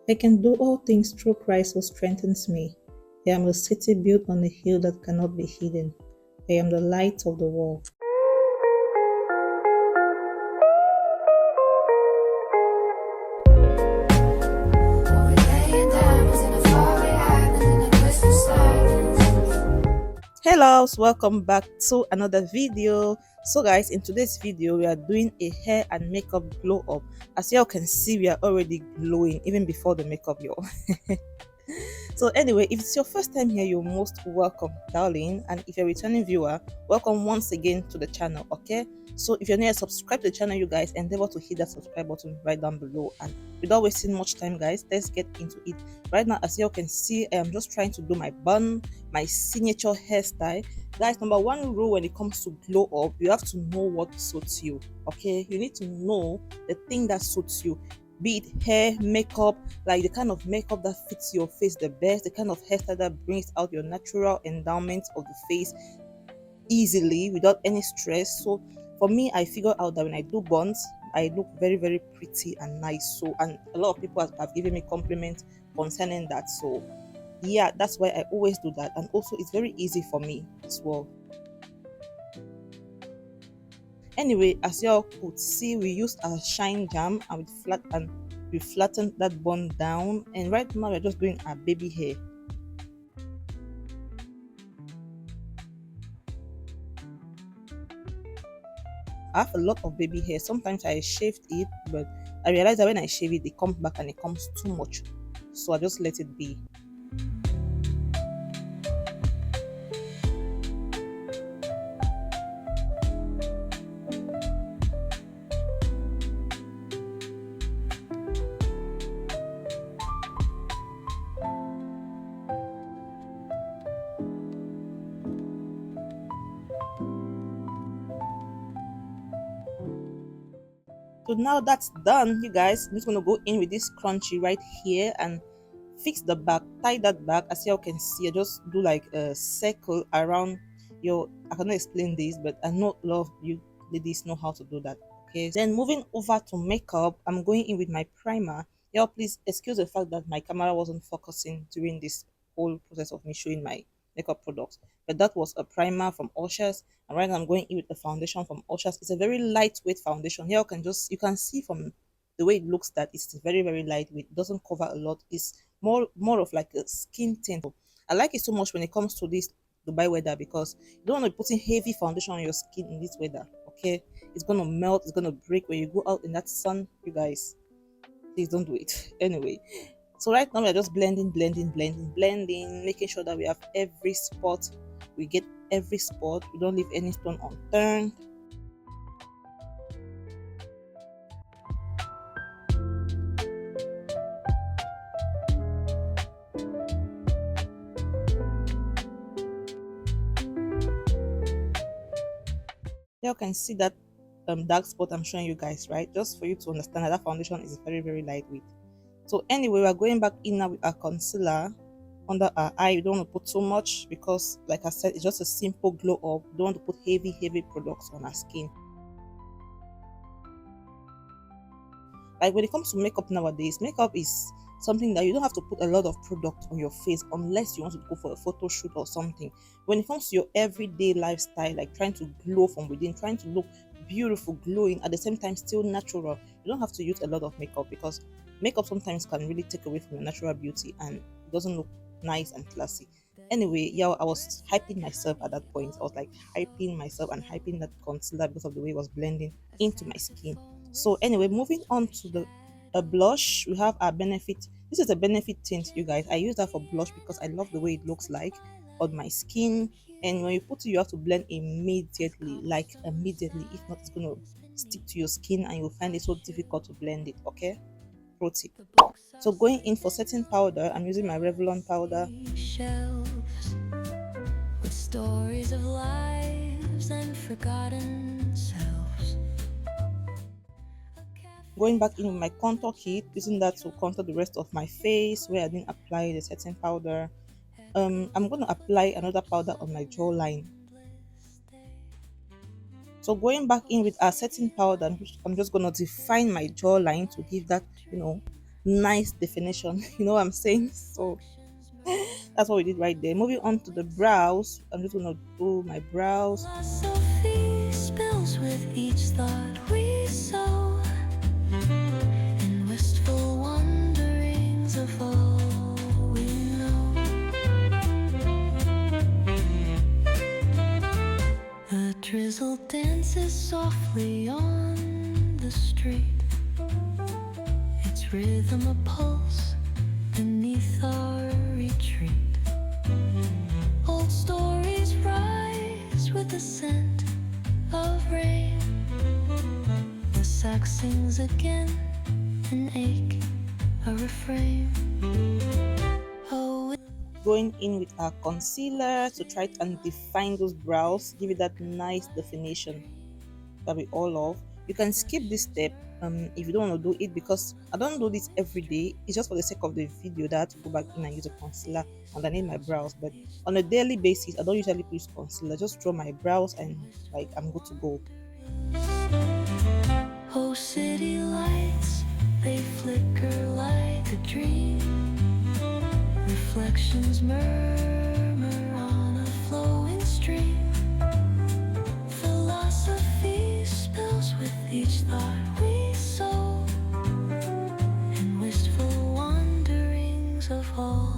I can do all things through Christ who strengthens me. I am a city built on a hill that cannot be hidden. I am the light of the world. Hello, welcome back to another video. So guys, in today's video we are doing a hair and makeup glow up. As y'all can see, we are already glowing even before the makeup, y'all. So anyway, if it's your first time here, you're most welcome, darling. And if you're a returning viewer, welcome once again to the channel. Okay, so if you're new, subscribe to the channel, you guys, endeavor to hit that subscribe button right down below. And without wasting much time, guys, let's get into it. Right now, as you can see, I am just trying to do my bun, my signature hairstyle. Guys, number one rule when it comes to glow up, you have to know what suits you. Okay, you need to know the thing that suits you, be it hair, makeup, like the kind of makeup that fits your face the best, the kind of hairstyle that brings out your natural endowment of the face easily without any stress. So for me, I figure out that when I do buns, I look very pretty and nice. So, and a lot of people have given me compliments concerning that. So yeah, that's why I always do that. And also it's very easy for me as well. Anyway, as y'all could see, we used a shine jam and we flattened that bun down, and right now we're just doing our baby hair. I have a lot of baby hair. Sometimes I shaved it, but I realized that when I shave it, it comes back and it comes too much, so I just let it be. So now that's done, you guys, I'm just going to go in with this crunchy right here and fix the back, tie that back. As you all can see, I just do like a circle around your, I cannot explain this, but I know a lot of you ladies know how to do that. Okay, then moving over to makeup, I'm going in with my primer. Y'all please excuse the fact that my camera wasn't focusing during this whole process of me showing my makeup products, but that was a primer from Ushers, and right now I'm going in with the foundation from Ushers. It's a very lightweight foundation. Here you can see from the way it looks that it's very lightweight. It doesn't cover a lot. It's more of like a skin tint. I like it so much when it comes to this Dubai weather, because you don't want to be putting heavy foundation on your skin in this weather. Okay, it's gonna melt, it's gonna break when you go out in that sun. You guys, please don't do it. Anyway, so right now we're just blending, making sure that we have every spot, we get every spot, we don't leave any stone unturned. You can see that dark spot I'm showing you guys, right? Just for you to understand that foundation is very lightweight. So anyway, we're going back in now with our concealer under our eye. You don't want to put too much because, like I said, it's just a simple glow up. You don't want to put heavy products on our skin. Like when it comes to makeup nowadays, makeup is something that you don't have to put a lot of product on your face unless you want to go for a photo shoot or something. When it comes to your everyday lifestyle, like trying to glow from within, trying to look beautiful, glowing, at the same time still natural, you don't have to use a lot of makeup, because makeup sometimes can really take away from your natural beauty and it doesn't look nice and classy. Anyway, yeah, I was hyping myself at that point. I was like hyping myself and hyping that concealer because of the way it was blending into my skin. So anyway, moving on to the blush, we have our Benefit. This is a Benefit tint, you guys. I use that for blush because I love the way it looks like on my skin. And when you put it, you have to blend immediately, like immediately. If not, it's going to stick to your skin and you'll find it so difficult to blend it. Okay, pro tip. So going in for setting powder, I'm using my Revlon powder. With stories of lives and forgotten selves. Going back in with my contour kit, using that to contour the rest of my face where I didn't apply the setting powder. I'm going to apply another powder on my jawline. So going back in with our setting powder, I'm just going to define my jawline to give that, nice definition. You know what I'm saying? So that's what we did right there. Moving on to the brows, I'm just gonna do my brows. Philosophy spills with each thought we sow, and wistful wanderings of all we know. The drizzle dances softly on the street, its rhythm a pulse beneath our retreat. Old stories rise with the scent of rain. The sax sings again, an ache, a refrain. Oh, Going in with our concealer to try and define those brows, give it that nice definition that we all love. You can skip this step if you don't want to do it, because I don't do this every day. It's just for the sake of the video that I have to go back in and use a concealer underneath my brows. But on a daily basis, I don't usually use concealer. Just draw my brows and like I'm good to go. oh, city lights, they flicker like a dream. Reflections murmur on a flowing stream. Philosophy spills with each thought we sow, and wistful wanderings of all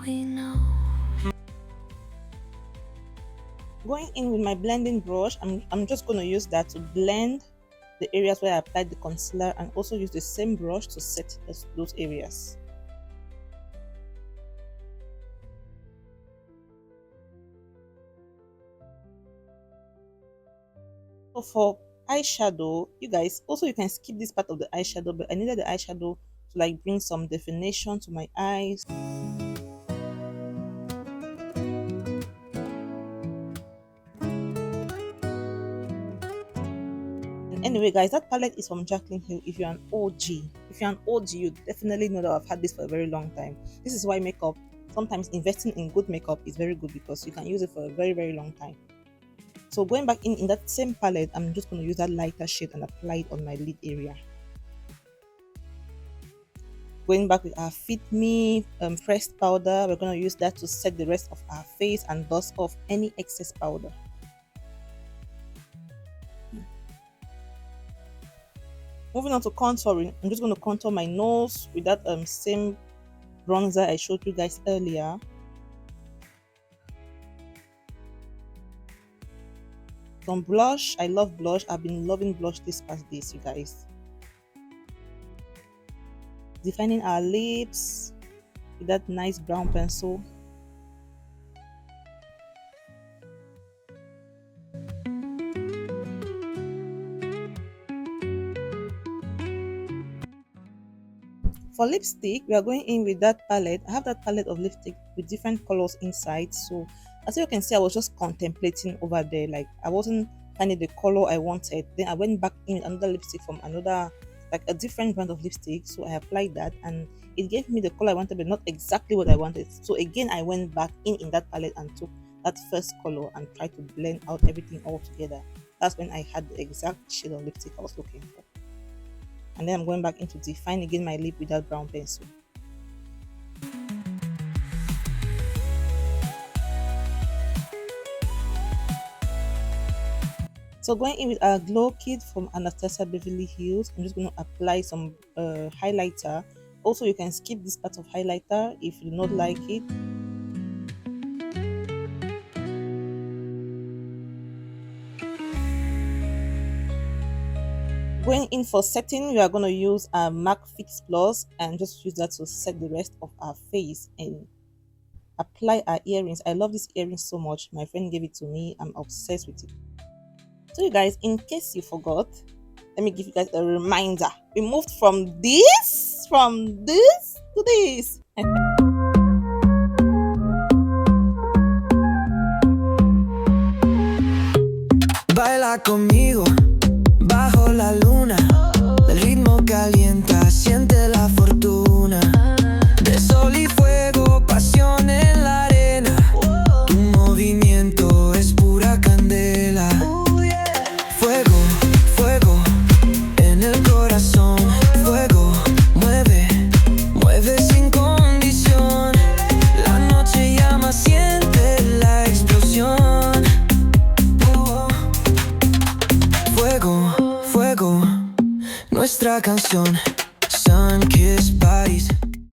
we know. Going in with my blending brush, I'm just going to use that to blend the areas where I applied the concealer, and also use the same brush to set those areas. So for eyeshadow, you guys, also you can skip this part of the eyeshadow, but I needed the eyeshadow to like bring some definition to my eyes. And anyway guys, that palette is from Jaclyn Hill. If you're an OG, you definitely know that I've had this for a very long time. This is why makeup, sometimes investing in good makeup is very good, because you can use it for a very, very long time. So going back in that same palette, I'm just going to use that lighter shade and apply it on my lid area. Going back with our Fit Me pressed powder, we're going to use that to set the rest of our face and dust off any excess powder. Moving on to contouring, I'm just going to contour my nose with that same bronzer I showed you guys earlier. Some blush, I love blush. I've been loving blush these past days, you guys. Defining our lips with that nice brown pencil. For lipstick, we are going in with that palette. I have that palette of lipstick with different colors inside. So as you can see, I was just contemplating over there. Like I wasn't finding the color I wanted. Then I went back in another lipstick from another, like a different brand of lipstick. So I applied that and it gave me the color I wanted, but not exactly what I wanted. So again, I went back in that palette and took that first color and tried to blend out everything all together. That's when I had the exact shade of lipstick I was looking for. And then I'm going back in to define again my lip with that brown pencil. So going in with our glow kit from Anastasia Beverly Hills, I'm just going to apply some highlighter. Also, you can skip this part of highlighter if you do not like it. Going in for setting, we are going to use our MAC Fix Plus and just use that to set the rest of our face and apply our earrings. I love this earring so much. My friend gave it to me. I'm obsessed with it. So you guys, in case you forgot, let me give you guys a reminder. We moved from this to this. Baila conmigo bajo la luna, el ritmo calienta, siente la fortuna de sol y fuego, pasión en la arena. Tu movimiento es pura candela. Fuego, fuego en el corazón. Fuego, mueve nuestra canción. Sun-kissed bodies.